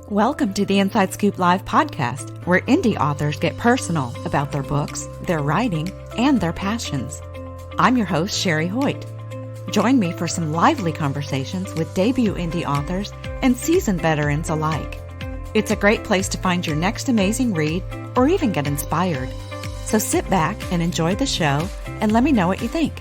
Welcome to the Inside Scoop Live podcast, where indie authors get personal about their books, their writing, and their passions. I'm your host, Sherry Hoyt. Join me for some lively conversations with debut indie authors and seasoned veterans alike. It's a great place to find your next amazing read or even get inspired. So sit back and enjoy the show and let me know what you think.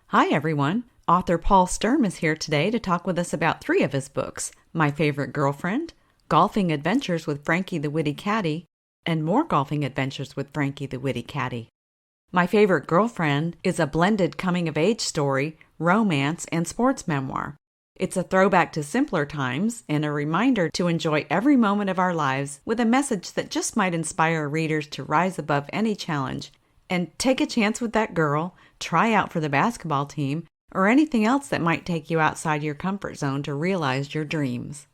Hi, everyone. Author Paul Sturm is here today to talk with us about 3 of his books: My Favorite Girlfriend, Golfing Adventures with Frankie the Witty Caddie, and More Golfing Adventures with Frankie the Witty Caddie. My Favorite Girlfriend is a blended coming-of-age story, romance, and sports memoir. It's a throwback to simpler times and a reminder to enjoy every moment of our lives with a message that just might inspire readers to rise above any challenge and take a chance with that girl, try out for the basketball team, or anything else that might take you outside your comfort zone to realize your dreams.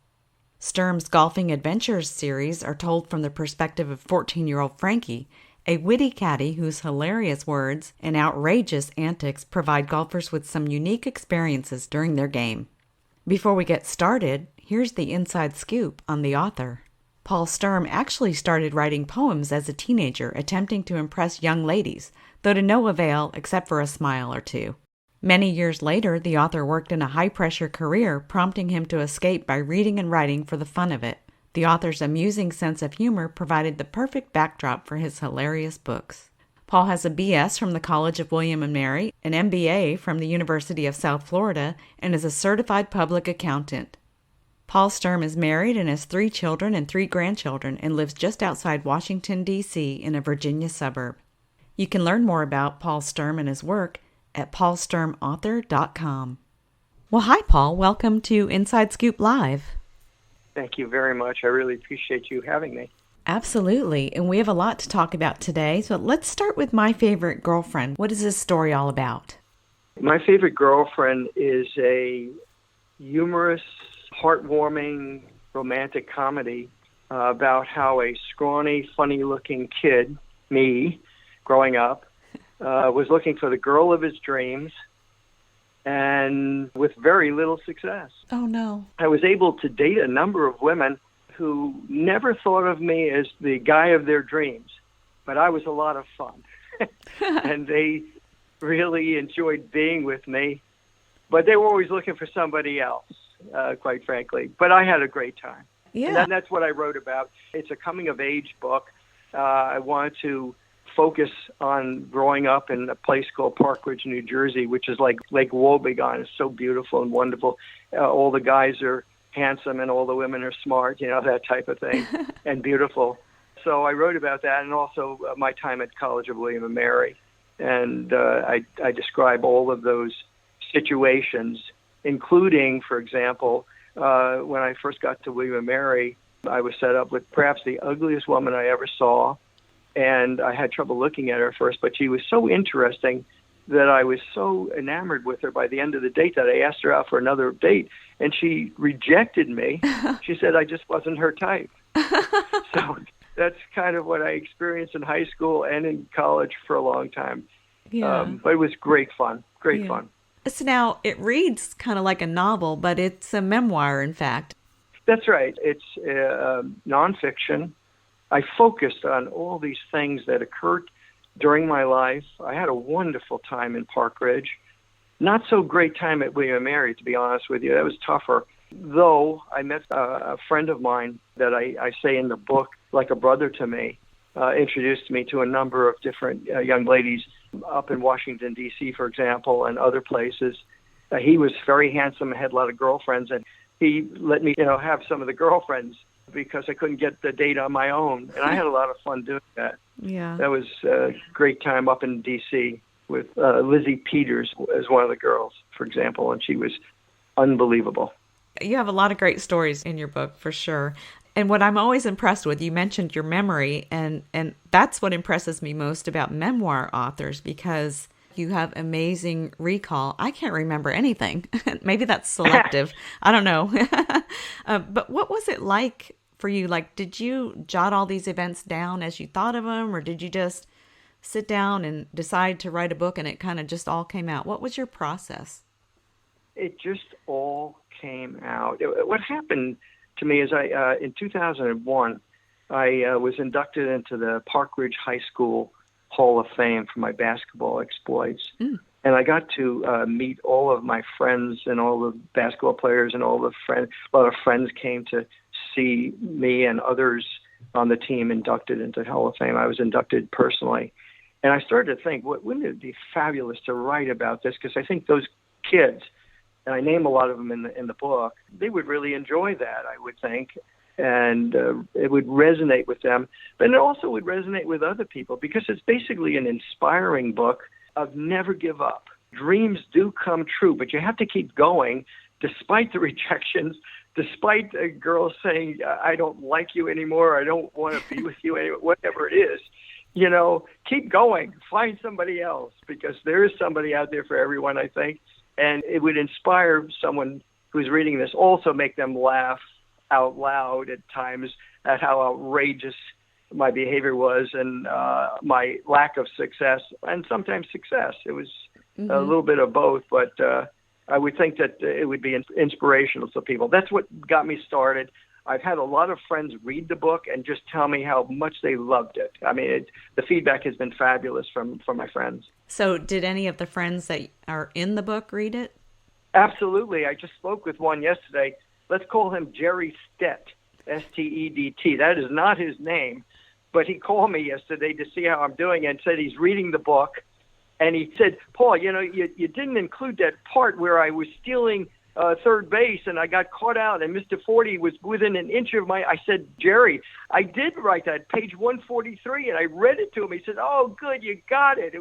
Sturm's Golfing Adventures series are told from the perspective of 14-year-old Frankie, a witty caddy whose hilarious words and outrageous antics provide golfers with some unique experiences during their game. Before we get started, here's the inside scoop on the author. Paul Sturm actually started writing poems as a teenager, attempting to impress young ladies, though to no avail except for a smile or two. Many years later, the author worked in a high-pressure career, prompting him to escape by reading and writing for the fun of it. The author's amusing sense of humor provided the perfect backdrop for his hilarious books. Paul has a B.S. from the College of William and Mary, an M.B.A. from the University of South Florida, and is a certified public accountant. Paul Sturm is married and has 3 children and 3 grandchildren and lives just outside Washington, D.C. in a Virginia suburb. You can learn more about Paul Sturm and his work at paulsturmauthor.com. Well, hi, Paul. Welcome to Inside Scoop Live. Thank you very much. I really appreciate you having me. Absolutely. And we have a lot to talk about today. So let's start with My Favorite Girlfriend. What is this story all about? My Favorite Girlfriend is a humorous, heartwarming, romantic comedy about how a scrawny, funny-looking kid, me, growing up, was looking for the girl of his dreams, and with very little success. Oh, no. I was able to date a number of women who never thought of me as the guy of their dreams, but I was a lot of fun. And they really enjoyed being with me, but they were always looking for somebody else, quite frankly. But I had a great time. Yeah. And that's what I wrote about. It's a coming-of-age book. I wanted to focus on growing up in a place called Park Ridge, New Jersey, which is like Lake Wobegon. It's so beautiful and wonderful. All the guys are handsome and all the women are smart, that type of thing, and beautiful. So I wrote about that, and also my time at College of William and Mary. And I describe all of those situations, including, for example, when I first got to William and Mary, I was set up with perhaps the ugliest woman I ever saw. And I had trouble looking at her first, but she was so interesting that I was so enamored with her by the end of the date that I asked her out for another date, and she rejected me. She said I just wasn't her type. So that's kind of what I experienced in high school and in college for a long time. Yeah. But it was great fun, great fun. So now it reads kind of like a novel, but it's a memoir, in fact. That's right. It's nonfiction. I focused on all these things that occurred during my life. I had a wonderful time in Park Ridge. Not so great time at William & Mary, to be honest with you. That was tougher. Though I met a friend of mine that I say in the book, like a brother to me, introduced me to a number of different young ladies up in Washington, D.C., for example, and other places. He was very handsome, had a lot of girlfriends, and he let me, have some of the girlfriends because I couldn't get the date on my own. And I had a lot of fun doing that. Yeah. That was a great time up in D.C. with Lizzie Peters as one of the girls, for example, and she was unbelievable. You have a lot of great stories in your book, for sure. And what I'm always impressed with, you mentioned your memory, and that's what impresses me most about memoir authors, because you have amazing recall. I can't remember anything. Maybe that's selective. I don't know. But what was it like for you? Like, did you jot all these events down as you thought of them, or did you just sit down and decide to write a book and it kind of just all came out? What was your process? it just all came out. What happened to me is in 2001, I was inducted into the Park Ridge High School Hall of Fame for my basketball exploits. Mm. And I got to meet all of my friends and all the basketball players and a lot of friends came to see me and others on the team inducted into Hall of Fame. I was inducted personally. And I started to think, wouldn't it be fabulous to write about this? Because I think those kids, and I name a lot of them in the book, they would really enjoy that, I would think. And it would resonate with them. But it also would resonate with other people because it's basically an inspiring book of never give up. Dreams do come true, but you have to keep going despite the rejections, despite girls saying, I don't like you anymore, I don't want to be with you anymore, whatever it is. You know, keep going, find somebody else, because there is somebody out there for everyone, I think. And it would inspire someone who's reading this, also make them laugh out loud at times at how outrageous my behavior was and my lack of success, and sometimes success. It was a little bit of both, but I would think that it would be inspirational to people. That's what got me started. I've had a lot of friends read the book and just tell me how much they loved it. I mean, the feedback has been fabulous from my friends. So did any of the friends that are in the book read it? Absolutely. I just spoke with one yesterday. Let's call him Jerry Stett, S-T-E-D-T. That is not his name, but he called me yesterday to see how I'm doing and said he's reading the book. And he said, Paul, you know, you didn't include that part where I was stealing third base and I got caught out and Mr. 40 was within an inch of I said, Jerry, I did write that, page 143, and I read it to him. He said, oh, good, you got it.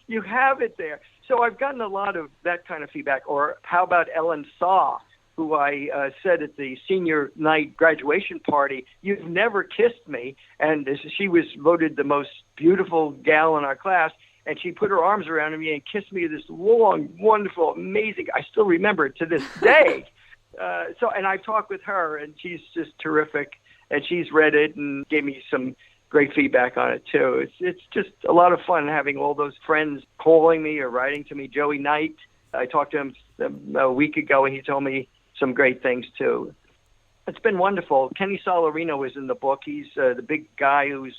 You have it there. So I've gotten a lot of that kind of feedback. Or how about Ellen Saw, who I said at the senior night graduation party, you've never kissed me. And she was voted the most beautiful gal in our class. And she put her arms around me and kissed me this long, wonderful, amazing. I still remember it to this day. And I talked with her, and she's just terrific. And she's read it and gave me some great feedback on it, too. It's just a lot of fun having all those friends calling me or writing to me. Joey Knight, I talked to him a week ago, and he told me some great things, too. It's been wonderful. Kenny Solarino is in the book. He's the big guy who's,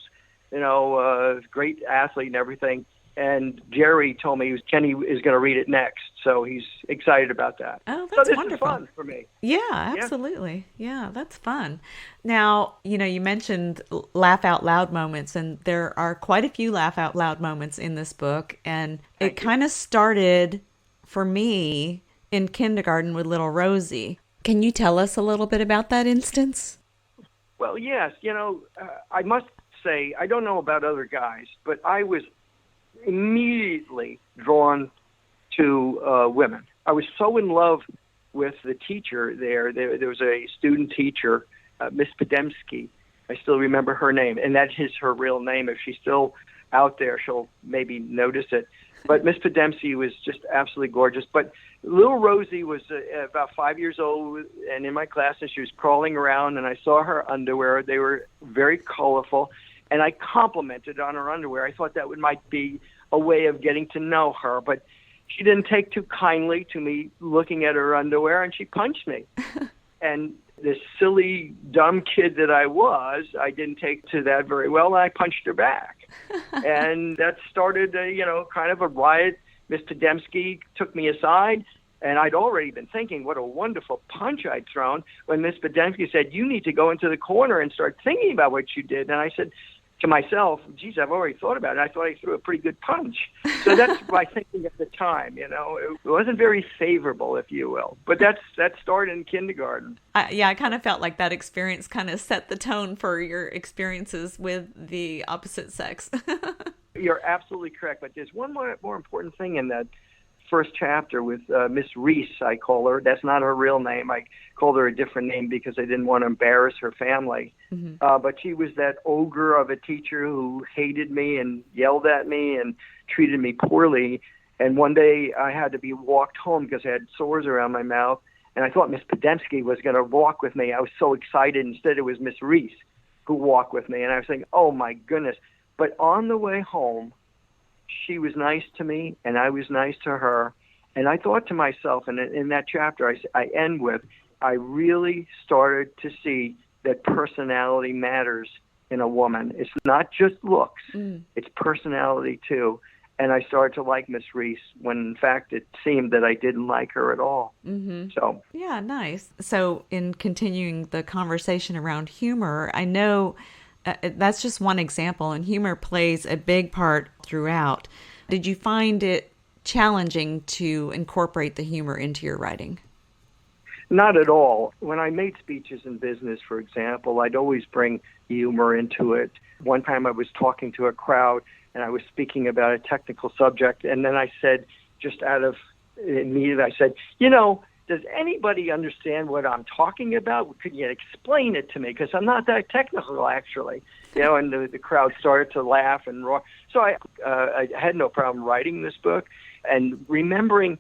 a great athlete and everything. And Jerry told me Kenny is going to read it next, so he's excited about that. Oh, that's this wonderful. Is fun for me. Yeah, absolutely. Yeah, that's fun. Now, you mentioned laugh out loud moments, and there are quite a few laugh out loud moments in this book. And it kind of started for me in kindergarten with little Rosie. Can you tell us a little bit about that instance? Well, yes. I must say, I don't know about other guys, but I was immediately drawn to women. I was so in love with the teacher there. There was a student teacher, Miss Podemsky. I still remember her name, and that is her real name. If she's still out there, she'll maybe notice it. But Miss Podemsky was just absolutely gorgeous. But little Rosie was about 5 years old and in my class, and she was crawling around, and I saw her underwear. They were very colorful. And I complimented on her underwear. I thought that might be a way of getting to know her, but she didn't take too kindly to me looking at her underwear, and she punched me. And this silly, dumb kid that I was, I didn't take to that very well, and I punched her back. And that started, kind of a riot. Miss Podemsky took me aside, and I'd already been thinking what a wonderful punch I'd thrown when Miss Podemsky said, you need to go into the corner and start thinking about what you did. And I said to myself, geez, I've already thought about it. I thought I threw a pretty good punch. So that's my thinking at the time, It wasn't very favorable, if you will. But that started in kindergarten. I kind of felt like that experience kind of set the tone for your experiences with the opposite sex. You're absolutely correct. But there's one more important thing in that first chapter with Miss Reese, I call her. That's not her real name. I called her a different name because I didn't want to embarrass her family. Mm-hmm. But she was that ogre of a teacher who hated me and yelled at me and treated me poorly. And one day I had to be walked home because I had sores around my mouth. And I thought Miss Podemsky was going to walk with me. I was so excited. Instead, it was Miss Reese who walked with me. And I was thinking, oh, my goodness. But on the way home, she was nice to me, and I was nice to her, And I thought to myself, and in that chapter I end with, I really started to see that personality matters in a woman. It's not just looks, it's personality too. And I started to like Miss Reese when, in fact, it seemed that I didn't like her at all. So Yeah, nice. So in continuing the conversation around humor, I know that's just one example, and humor plays a big part throughout. Did you find it challenging to incorporate the humor into your writing? not at all. When I made speeches in business, for example, I'd always bring humor into it. One time I was talking to a crowd and I was speaking about a technical subject, and then I said, just out of immediate, I said, does anybody understand what I'm talking about? Could you explain it to me? Because I'm not that technical, actually. And the crowd started to laugh and roar. So I had no problem writing this book and remembering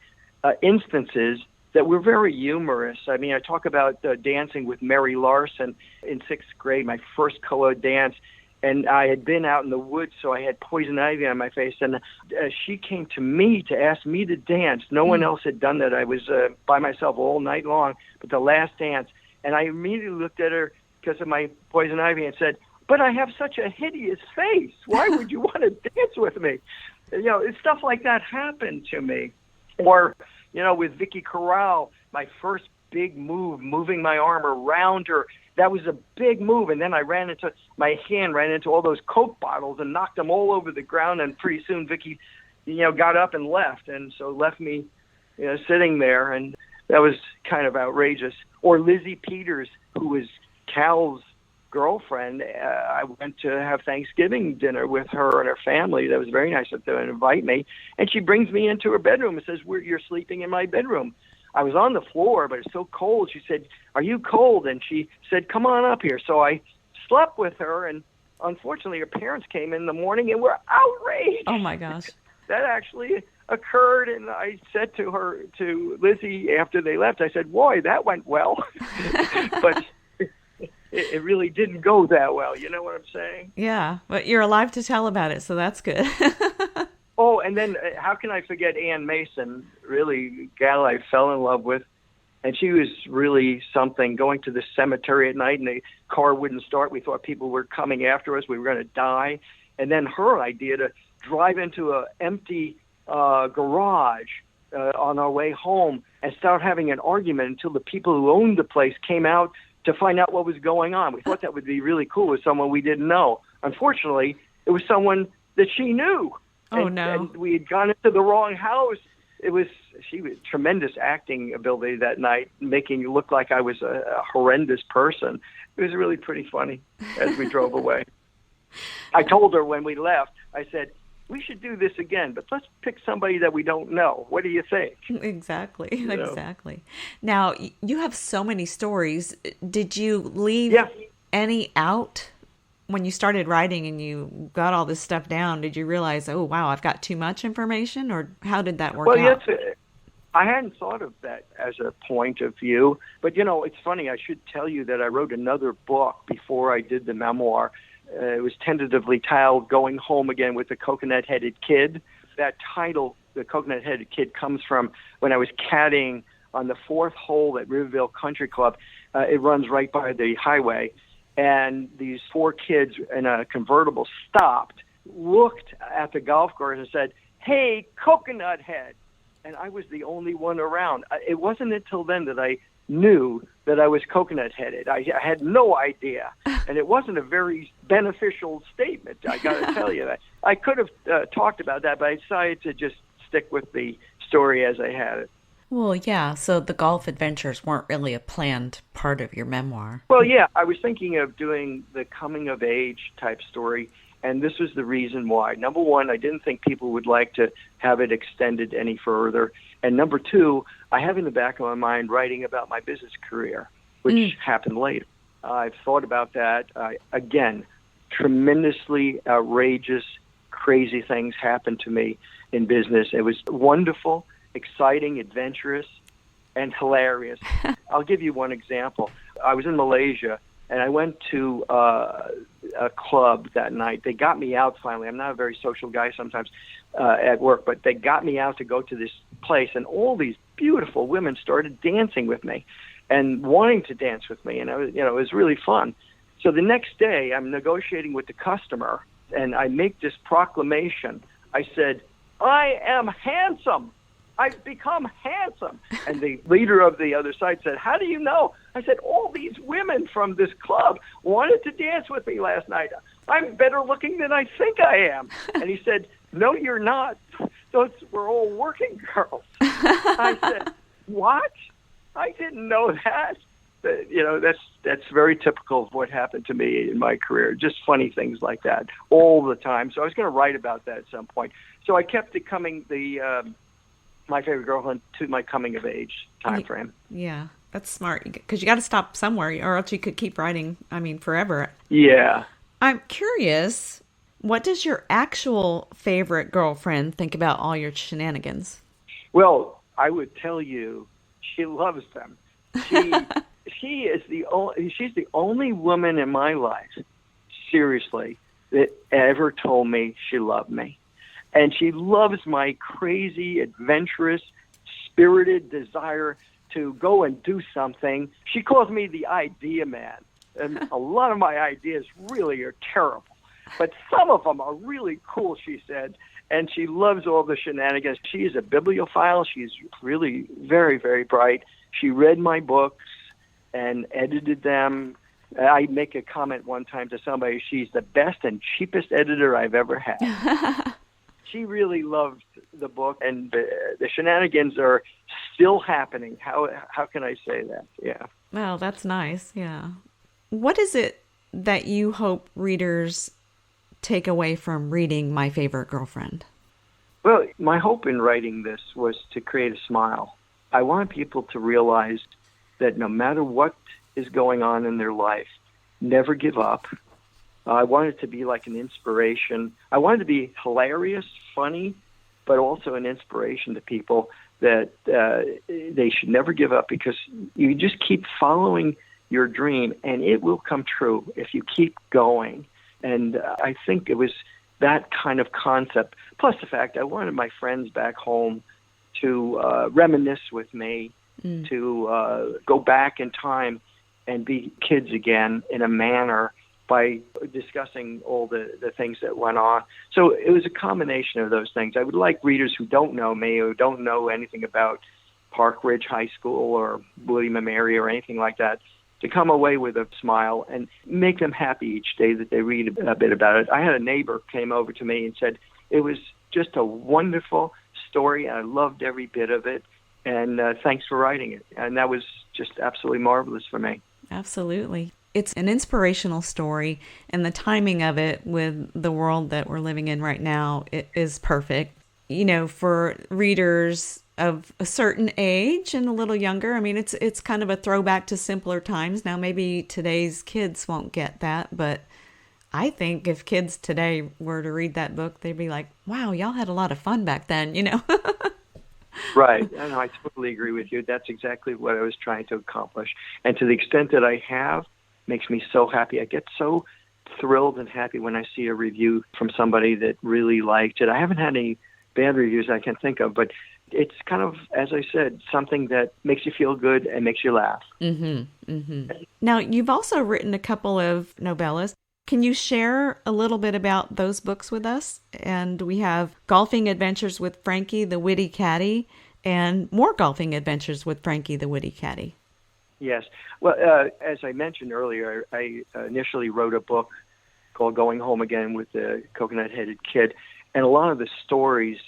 instances that were very humorous. I mean, I talk about dancing with Mary Larson in sixth grade, my first co-ed dance. And I had been out in the woods, so I had poison ivy on my face. And she came to me to ask me to dance. No one else had done that. I was by myself all night long, but the last dance. And I immediately looked at her because of my poison ivy and said, but I have such a hideous face. Why would you want to dance with me? Stuff like that happened to me. Or, with Vicky Corral, my first big move, moving my arm around her. That was a big move, and then my hand ran into all those Coke bottles and knocked them all over the ground, and pretty soon Vicky, got up and left, and so left me, sitting there, and that was kind of outrageous. Or Lizzie Peters, who was Cal's girlfriend. I went to have Thanksgiving dinner with her and her family. That was very nice of them to invite me, and she brings me into her bedroom and says, "You're sleeping in my bedroom." I was on the floor, but it's so cold. She said, "Are you cold?" And she said, "Come on up here." So I slept with her, and unfortunately her parents came in the morning and were outraged. Oh my gosh. That actually occurred, and I said to Lizzie after they left, I said, "Boy, that went well." But it really didn't go that well. You know what I'm saying? Yeah, but you're alive to tell about it, so that's good. Oh, and then how can I forget Ann Mason, really gal I fell in love with. And she was really something, going to the cemetery at night and the car wouldn't start. We thought people were coming after us. We were going to die. And then her idea to drive into an empty garage on our way home and start having an argument until the people who owned the place came out to find out what was going on. We thought that would be really cool with someone we didn't know. Unfortunately, it was someone that she knew. Oh, no. And we had gone into the wrong house. She was tremendous acting ability that night, making it look like I was a horrendous person. It was really pretty funny as we drove away. I told her when we left, I said, we should do this again, but let's pick somebody that we don't know. What do you think? Exactly. Exactly. Now, you have so many stories. Did you leave any out? When you started writing and you got all this stuff down, did you realize, oh, wow, I've got too much information? Or how did that work out? Yes, I hadn't thought of that as a point of view. But, it's funny. I should tell you that I wrote another book before I did the memoir. It was tentatively titled Going Home Again with the Coconut-Headed Kid. That title, The Coconut-Headed Kid, comes from when I was caddying on the fourth hole at Riverville Country Club. It runs right by the highway. And these four kids in a convertible stopped, looked at the golf course and said, "Hey, Coconut Head." And I was the only one around. It wasn't until then that I knew that I was coconut-headed. I had no idea. And it wasn't a very beneficial statement, I got to tell you that. I could have talked about that, but I decided to just stick with the story as I had it. Well, yeah, so the golf adventures weren't really a planned part of your memoir. Well, yeah, I was thinking of doing the coming-of-age type story, and this was the reason why. Number one, I didn't think people would like to have it extended any further. And number two, I have in the back of my mind writing about my business career, which happened later. I've thought about that. Again, tremendously outrageous, crazy things happened to me in business. It was wonderful, exciting, adventurous, and hilarious. I'll give you one example. I was in Malaysia, and I went to a club that night. They got me out finally. I'm not a very social guy sometimes at work, but they got me out to go to this place, and all these beautiful women started dancing with me and wanting to dance with me, and it was really fun. So the next day, I'm negotiating with the customer, and I make this proclamation. I said, "I am handsome. I've become handsome." And the leader of the other side said, "How do you know?" I said, "All these women from this club wanted to dance with me last night. I'm better looking than I think I am." And he said, "No, you're not. Those were all working girls." I said, "What? I didn't know that." That's very typical of what happened to me in my career. Just funny things like that all the time. So I was going to write about that at some point. So I kept it coming, My Favorite Girlfriend, to my coming of age time frame. Yeah, that's smart, because you got to stop somewhere, or else you could keep writing, forever. Yeah. I'm curious, what does your actual favorite girlfriend think about all your shenanigans? Well, I would tell you, she loves them. She's the only woman in my life, seriously, that ever told me she loved me. And she loves my crazy, adventurous, spirited desire to go and do something. She calls me the idea man. And a lot of my ideas really are terrible. But some of them are really cool, she said. And she loves all the shenanigans. She is a bibliophile. She's really very, very bright. She read my books and edited them. I make a comment one time to somebody, she's the best and cheapest editor I've ever had. She really loved the book, and the shenanigans are still happening. How can I say that? Yeah. Well, that's nice. Yeah. What is it that you hope readers take away from reading My Favorite Girlfriend? Well, my hope in writing this was to create a smile. I want people to realize that no matter what is going on in their life, never give up. I want it to be like an inspiration. I want it to be hilarious, funny, but also an inspiration to people that they should never give up, because you just keep following your dream and it will come true if you keep going. And I think it was that kind of concept, plus the fact I wanted my friends back home to reminisce with me, to go back in time and be kids again in a manner by discussing all the things that went on. So it was a combination of those things. I would like readers who don't know me, who don't know anything about Park Ridge High School or William & Mary or anything like that, to come away with a smile and make them happy each day that they read a bit about it. I had a neighbor came over to me and said, it was just a wonderful story, and I loved every bit of it, and thanks for writing it. And that was just absolutely marvelous for me. Absolutely. It's an inspirational story, and the timing of it with the world that we're living in right now, it is perfect. You know, for readers of a certain age and a little younger, I mean, it's kind of a throwback to simpler times. Now, maybe today's kids won't get that, but I think if kids today were to read that book, they'd be like, wow, y'all had a lot of fun back then, you know? Right. I totally agree with you. That's exactly what I was trying to accomplish. And to the extent that I have, makes me so happy. I get so thrilled and happy when I see a review from somebody that really liked it. I haven't had any bad reviews I can think of, but it's kind of, as I said, something that makes you feel good and makes you laugh. Mm-hmm. Mm-hmm. Now, you've also written a couple of novellas. Can you share a little bit about those books with us? And we have Golfing Adventures with Frankie the Witty Caddie and More Golfing Adventures with Frankie the Witty Caddie. Yes. Well, as I mentioned earlier, I initially wrote a book called Going Home Again with the Coconut-Headed Kid. And a lot of the stories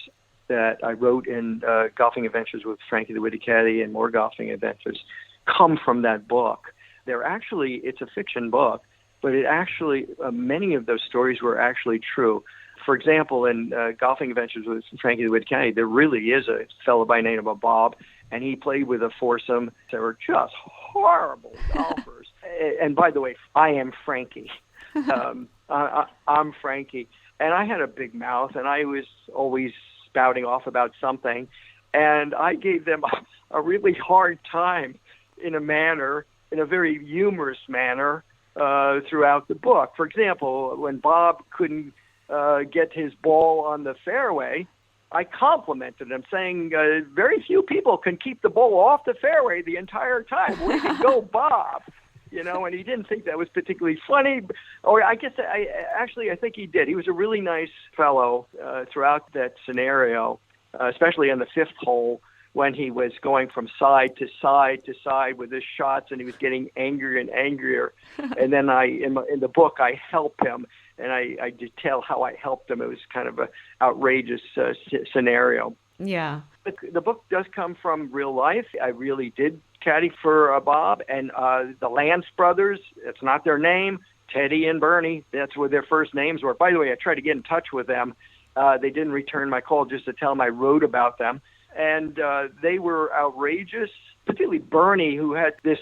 that I wrote in Golfing Adventures with Frankie the Witty Caddie and More Golfing Adventures come from that book. It's a fiction book, but it actually, many of those stories were actually true. For example, in Golfing Adventures with Frankie the Witty Caddie, there really is a fellow by the name of Bob, and he played with a foursome that were just horrible golfers. And by the way, I am Frankie. I'm Frankie. And I had a big mouth, and I was always spouting off about something. And I gave them a really hard time in a very humorous manner throughout the book. For example, when Bob couldn't get his ball on the fairway, I complimented him, saying very few people can keep the ball off the fairway the entire time. Way to go, Bob. And he didn't think that was particularly funny. Or I guess I think he did. He was a really nice fellow throughout that scenario, especially on the fifth hole when he was going from side to side to side with his shots, and he was getting angrier and angrier. And then in the book, I help him, and I detail how I helped him. It was kind of an outrageous scenario. Yeah. But the book does come from real life. I really did caddy for Bob, and the Lance brothers, it's not their name, Teddy and Bernie, that's what their first names were. By the way, I tried to get in touch with them. They didn't return my call just to tell them I wrote about them. And they were outrageous, particularly Bernie, who had this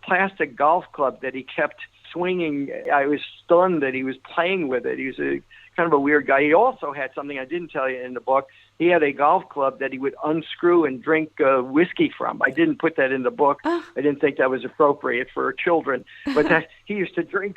plastic golf club that he kept swinging. I was stunned that he was playing with it. He was kind of a weird guy. He also had something I didn't tell you in the book. He had a golf club that he would unscrew and drink whiskey from. I didn't put that in the book. I didn't think that was appropriate for children. But he used to drink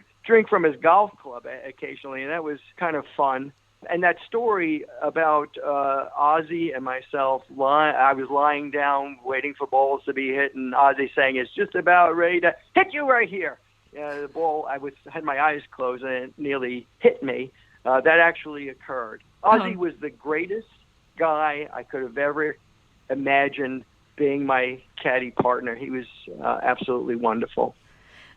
from his golf club occasionally, and that was kind of fun. And that story about Ozzy and myself, I was lying down waiting for balls to be hit, and Ozzy saying, "It's just about ready to hit you right here." The ball, had my eyes closed, and it nearly hit me. That actually occurred. Ozzy was the greatest guy I could have ever imagined being my caddy partner. He was absolutely wonderful.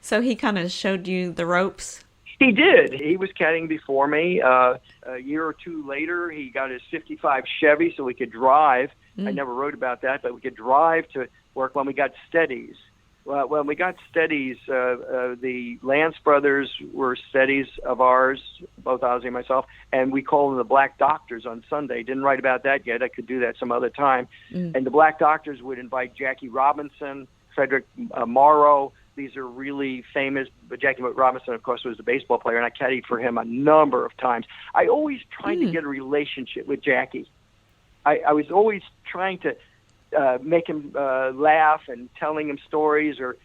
So he kind of showed you the ropes? He did. He was caddying before me. A year or two later, he got his 55 Chevy so we could drive. I never wrote about that, but we could drive to work when we got steadies. Well, when we got steadies, the Lance brothers were steadies of ours, both Ozzy and myself, and we called them the Black Doctors on Sunday. Didn't write about that yet. I could do that some other time. And the Black Doctors would invite Jackie Robinson, Frederick Morrow. These are really famous, but Jackie Robinson, of course, was the baseball player, and I caddied for him a number of times. I always tried to get a relationship with Jackie. I was always trying to make him laugh and telling him stories or,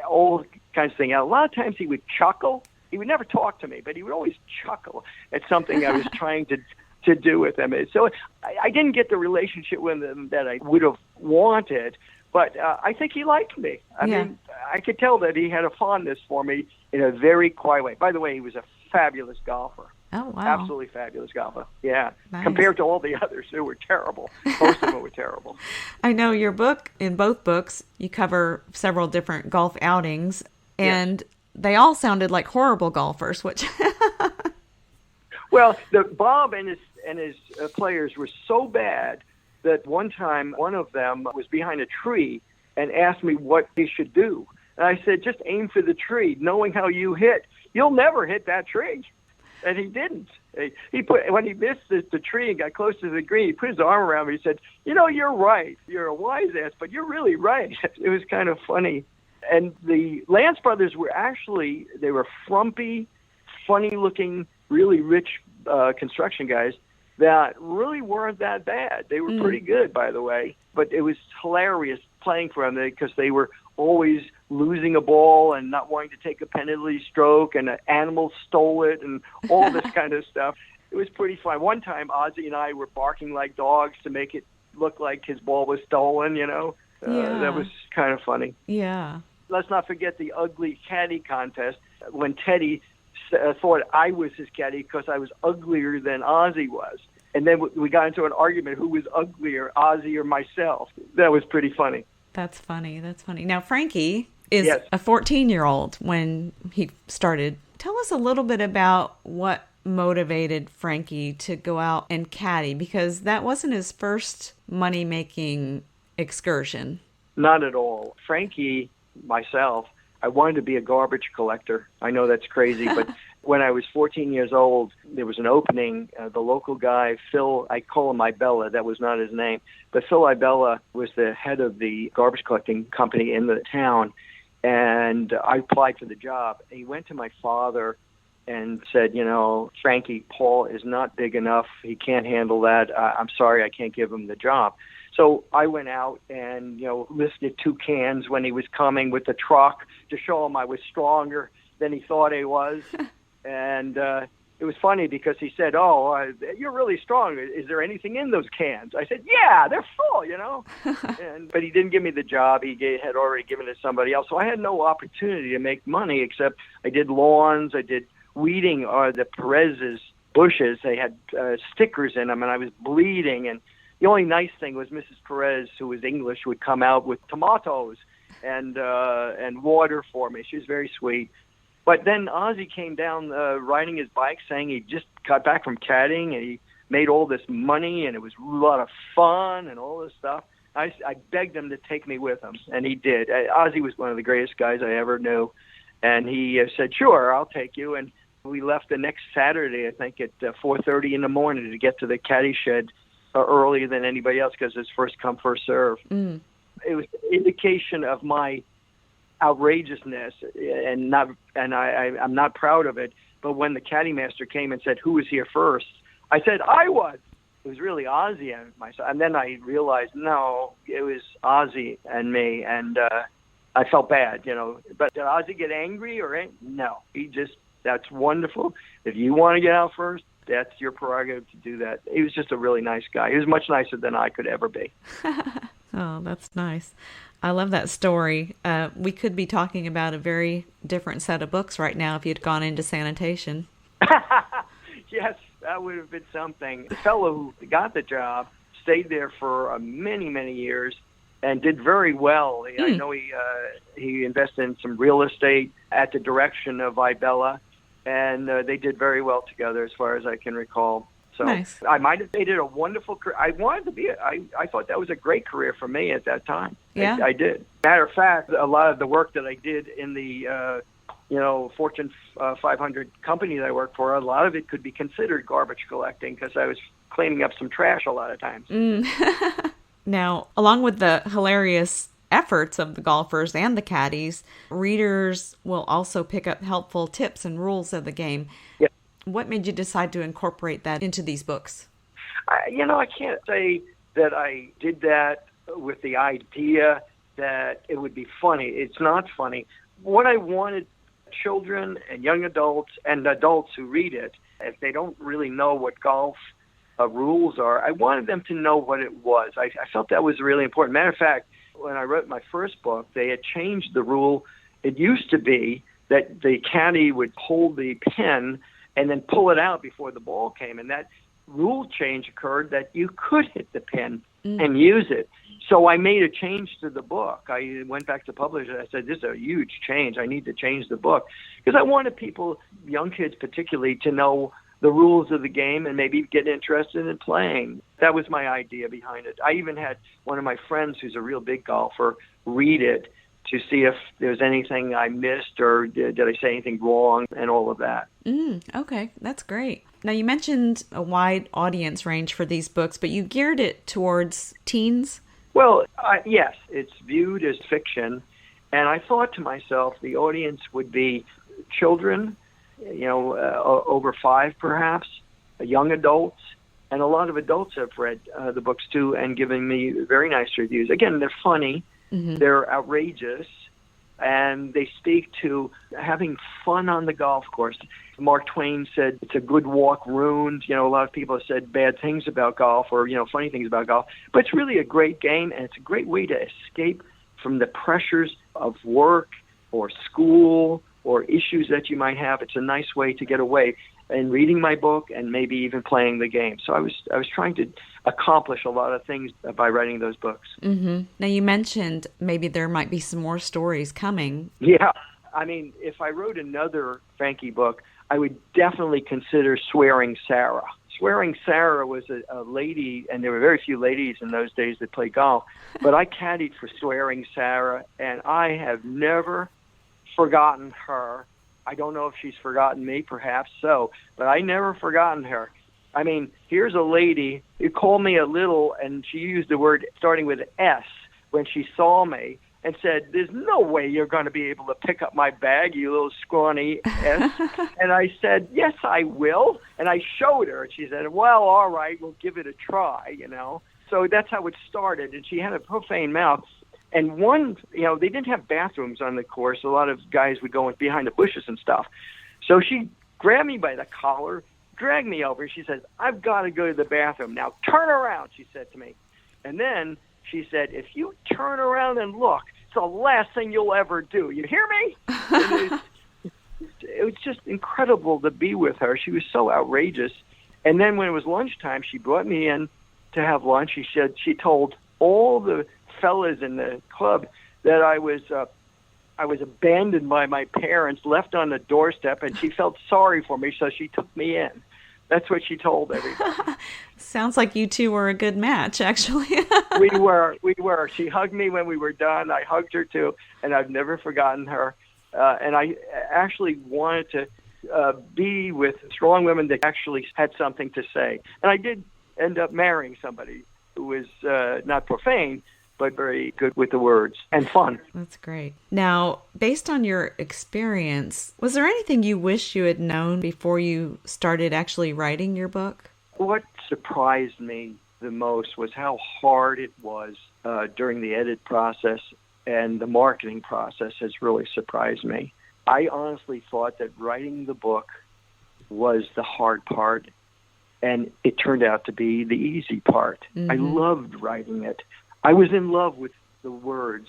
all kinds of things. A lot of times he would chuckle. He would never talk to me, but he would always chuckle at something I was trying to do with him. So I didn't get the relationship with him that I would have wanted, but I think he liked me. I mean, I could tell that he had a fondness for me in a very quiet way. By the way, he was a fabulous golfer. Oh, wow. Absolutely fabulous golfer. Yeah. Nice. Compared to all the others who were terrible. Most of them were terrible. I know your book, in both books, you cover several different golf outings, and they all sounded like horrible golfers, which... Well, Bob and his players were so bad that one time one of them was behind a tree and asked me what he should do. And I said, just aim for the tree, knowing how you hit. You'll never hit that tree. And he didn't. When he missed the tree and got close to the green, he put his arm around me and said, you're right. You're a wise ass, but you're really right. It was kind of funny. And the Lance brothers were they were frumpy, funny-looking, really rich construction guys that really weren't that bad. They were pretty good, by the way. But it was hilarious playing for them because they were always losing a ball and not wanting to take a penalty stroke, and an animal stole it and all this kind of stuff. It was pretty fun. One time, Ozzy and I were barking like dogs to make it look like his ball was stolen, That was kind of funny. Yeah. Let's not forget the ugly caddy contest when Teddy thought I was his caddy because I was uglier than Ozzy was. And then we got into an argument who was uglier, Ozzy or myself. That was pretty funny. That's funny. Now, Frankie is a 14-year-old when he started. Tell us a little bit about what motivated Frankie to go out and caddy, because that wasn't his first money-making excursion. Not at all. Frankie, myself, I wanted to be a garbage collector. I know that's crazy, but when I was 14 years old, there was an opening. The local guy, Phil, I call him Ibella, that was not his name, but Phil Ibella was the head of the garbage collecting company in the town, and I applied for the job. He went to my father and said, Frankie, Paul is not big enough. He can't handle that. I'm sorry, I can't give him the job. So I went out and, lifted 2 cans when he was coming with the truck to show him I was stronger than he thought he was. And it was funny because he said, you're really strong. Is there anything in those cans? I said, yeah, they're full, but he didn't give me the job. He had already given it to somebody else. So I had no opportunity to make money except I did lawns. I did weeding the Perez's bushes. They had stickers in them, and I was bleeding. And the only nice thing was Mrs. Perez, who was English, would come out with tomatoes and water for me. She was very sweet. But then Ozzy came down riding his bike, saying he just got back from caddying and he made all this money and it was a lot of fun and all this stuff. I begged him to take me with him, and he did. Ozzy was one of the greatest guys I ever knew, and he said, "Sure, I'll take you." And we left the next Saturday, I think, at 4:30 in the morning to get to the caddy shed earlier than anybody else because it's first come, first serve. Mm. It was an indication of my outrageousness, and I'm not proud of it. But when the caddy master came and said, "Who was here first?" I said, "I was." It was really Ozzy and myself. And then I realized, no, it was Ozzy and me, and I felt bad, But did Ozzy get angry or anything? No. He just, that's wonderful. If you want to get out first, that's your prerogative to do that. He was just a really nice guy. He was much nicer than I could ever be. Oh, that's nice. I love that story. We could be talking about a very different set of books right now if you'd gone into sanitation. Yes, that would have been something. The fellow who got the job stayed there for many, many years and did very well. I know he invested in some real estate at the direction of Ibella, and they did very well together as far as I can recall. So nice. I might have made it a wonderful career. I wanted to be I thought that was a great career for me at that time. Yeah. I did. Matter of fact, a lot of the work that I did in the Fortune 500 company that I worked for, a lot of it could be considered garbage collecting because I was cleaning up some trash a lot of times. Now, along with the hilarious efforts of the golfers and the caddies, readers will also pick up helpful tips and rules of the game. Yeah. What made you decide to incorporate that into these books? I can't say that I did that with the idea that it would be funny. It's not funny. What I wanted children and young adults and adults who read it, if they don't really know what golf rules are, I wanted them to know what it was. I felt that was really important. Matter of fact, when I wrote my first book, they had changed the rule. It used to be that the caddy would hold the pin and then pull it out before the ball came, and that rule change occurred that you could hit the pin and use it. So I made a change to the book. I went back to publisher. I said, this is a huge change. I need to change the book. Because I wanted people, young kids particularly, to know the rules of the game and maybe get interested in playing. That was my idea behind it. I even had one of my friends who's a real big golfer read it to see if there's anything I missed or did I say anything wrong and all of that. Okay, that's great. Now, you mentioned a wide audience range for these books, but you geared it towards teens? Well, yes, it's viewed as fiction, and I thought to myself the audience would be children, over 5 perhaps, young adults, and a lot of adults have read the books too and given me very nice reviews. Again, they're funny, they're outrageous, and they speak to having fun on the golf course. Mark Twain said it's a good walk ruined. A lot of people have said bad things about golf or, funny things about golf. But it's really a great game, and it's a great way to escape from the pressures of work or school or issues that you might have. It's a nice way to get away and reading my book and maybe even playing the game. So I was trying to accomplish a lot of things by writing those books. Now, you mentioned maybe there might be some more stories coming. Yeah. I mean, if I wrote another Frankie book, I would definitely consider Swearing Sarah. Swearing Sarah was a lady, and there were very few ladies in those days that played golf, but I caddied for Swearing Sarah, and I have never forgotten her. I don't know if she's forgotten me, perhaps so, but I never forgotten her. I mean, here's a lady who called me a little, and she used the word starting with S when she saw me, and said, there's no way you're going to be able to pick up my bag, you little scrawny S. And I said, yes, I will. And I showed her. And she said, well, all right, we'll give it a try, So that's how it started. And she had a profane mouth. And they didn't have bathrooms on the course. A lot of guys would go behind the bushes and stuff. So she grabbed me by the collar, dragged me over. She says, "I've got to go to the bathroom. Now turn around," she said to me. And then she said, "If you turn around and look, it's the last thing you'll ever do. You hear me?" And it was just incredible to be with her. She was so outrageous. And then when it was lunchtime, she brought me in to have lunch. She said she told all the fellas in the club that I was abandoned by my parents, left on the doorstep, and she felt sorry for me, so she took me in. That's what she told everybody. Sounds like you two were a good match, actually. We were. She hugged me when we were done. I hugged her too, and I've never forgotten her. And I actually wanted to be with strong women that actually had something to say. And I did end up marrying somebody who was not profane, but very good with the words and fun. That's great. Now, based on your experience, was there anything you wish you had known before you started actually writing your book? What surprised me the most was how hard it was during the edit process, and the marketing process has really surprised me. I honestly thought that writing the book was the hard part, and it turned out to be the easy part. Mm-hmm. I loved writing it. I was in love with the words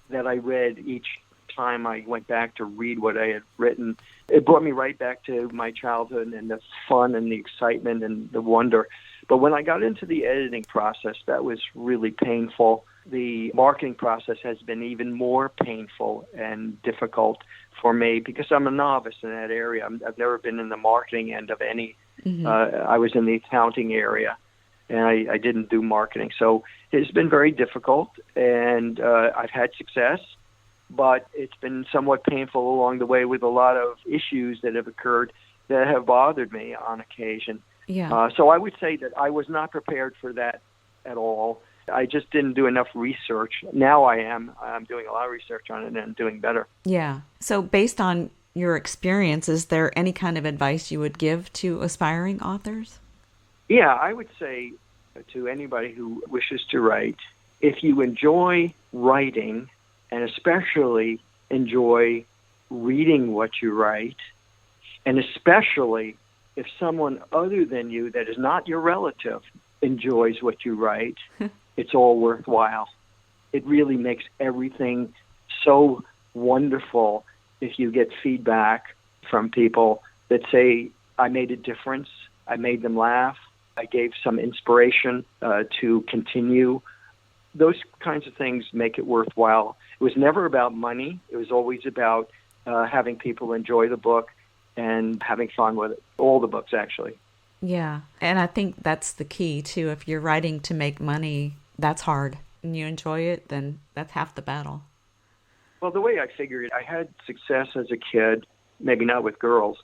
that I read each time I went back to read what I had written. It brought me right back to my childhood and the fun and the excitement and the wonder. But when I got into the editing process, that was really painful. The marketing process has been even more painful and difficult for me because I'm a novice in that area. I've never been in the marketing end of any. Mm-hmm. I was in the accounting area, and I didn't do marketing. So it's been very difficult, and I've had success, but it's been somewhat painful along the way with a lot of issues that have occurred that have bothered me on occasion. Yeah. So I would say that I was not prepared for that at all. I just didn't do enough research. Now I am. I'm doing a lot of research on it and I'm doing better. Yeah. So based on your experience, is there any kind of advice you would give to aspiring authors? Yeah, I would say to anybody who wishes to write, if you enjoy writing and especially enjoy reading what you write, and especially if someone other than you that is not your relative enjoys what you write, it's all worthwhile. It really makes everything so wonderful if you get feedback from people that say, I made a difference, I made them laugh, I gave some inspiration to continue. Those kinds of things make it worthwhile. It was never about money. It was always about having people enjoy the book and having fun with it. All the books, actually. Yeah. And I think that's the key, too. If you're writing to make money, that's hard. And you enjoy it, then that's half the battle. Well, the way I figured it, I had success as a kid, maybe not with girls.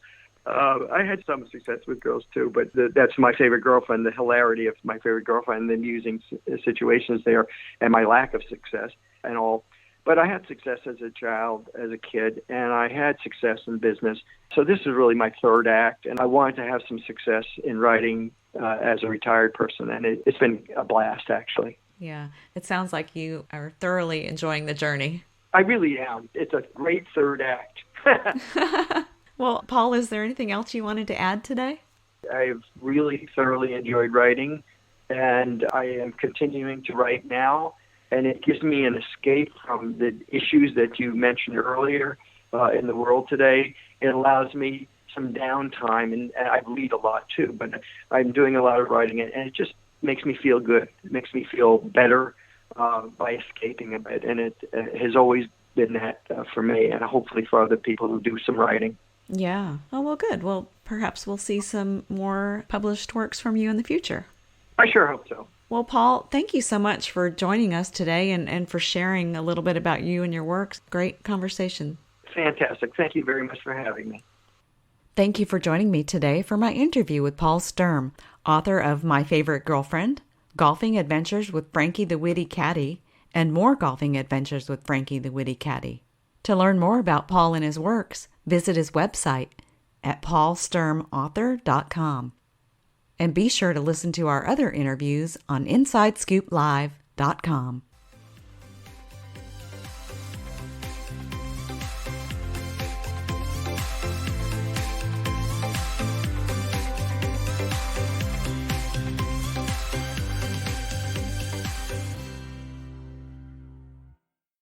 I had some success with girls, too, but that's my favorite girlfriend, the hilarity of my favorite girlfriend, the amusing situations there, and my lack of success and all. But I had success as a child, as a kid, and I had success in business. So this is really my third act, and I wanted to have some success in writing as a retired person, and it's been a blast, actually. Yeah, it sounds like you are thoroughly enjoying the journey. I really am. It's a great third act. Well, Paul, is there anything else you wanted to add today? I've really thoroughly enjoyed writing, and I am continuing to write now, and it gives me an escape from the issues that you mentioned earlier in the world today. It allows me some downtime, and I read a lot too, but I'm doing a lot of writing, and it just makes me feel good. It makes me feel better by escaping a bit, and it has always been that for me, and hopefully for other people who do some writing. Yeah. Oh, well, good. Well, perhaps we'll see some more published works from you in the future. I sure hope so. Well, Paul, thank you so much for joining us today and for sharing a little bit about you and your works. Great conversation. Fantastic. Thank you very much for having me. Thank you for joining me today for my interview with Paul Sturm, author of My Favorite Girlfriend, Golfing Adventures with Frankie the Witty Caddie, and More Golfing Adventures with Frankie the Witty Caddie. To learn more about Paul and his works, visit his website at paulsturmauthor.com. And be sure to listen to our other interviews on InsideScoopLive.com.